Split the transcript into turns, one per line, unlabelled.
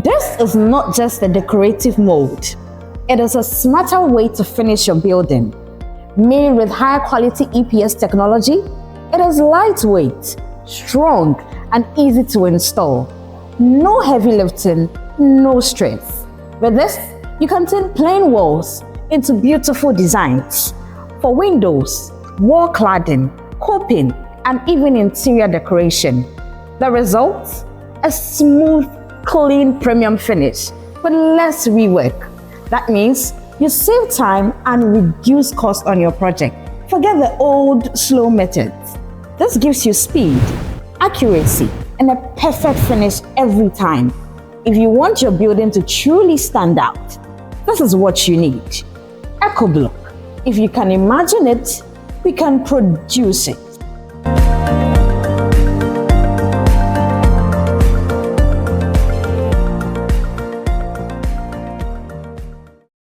This is not just a decorative mold. It is a smarter way to finish your building. Made with high quality EPS technology, it is lightweight, strong, and easy to install. No heavy lifting, no stress. With this, you can turn plain walls into beautiful designs for windows, wall cladding, coping, and even interior decoration. The result? A smooth, clean premium finish with less rework. That means you save time and reduce cost on your project. Forget the old, slow methods. This gives you speed, accuracy, and a perfect finish every time. If you want your building to truly stand out, this is what you need. EcoBlock. If you can imagine it, we can produce it.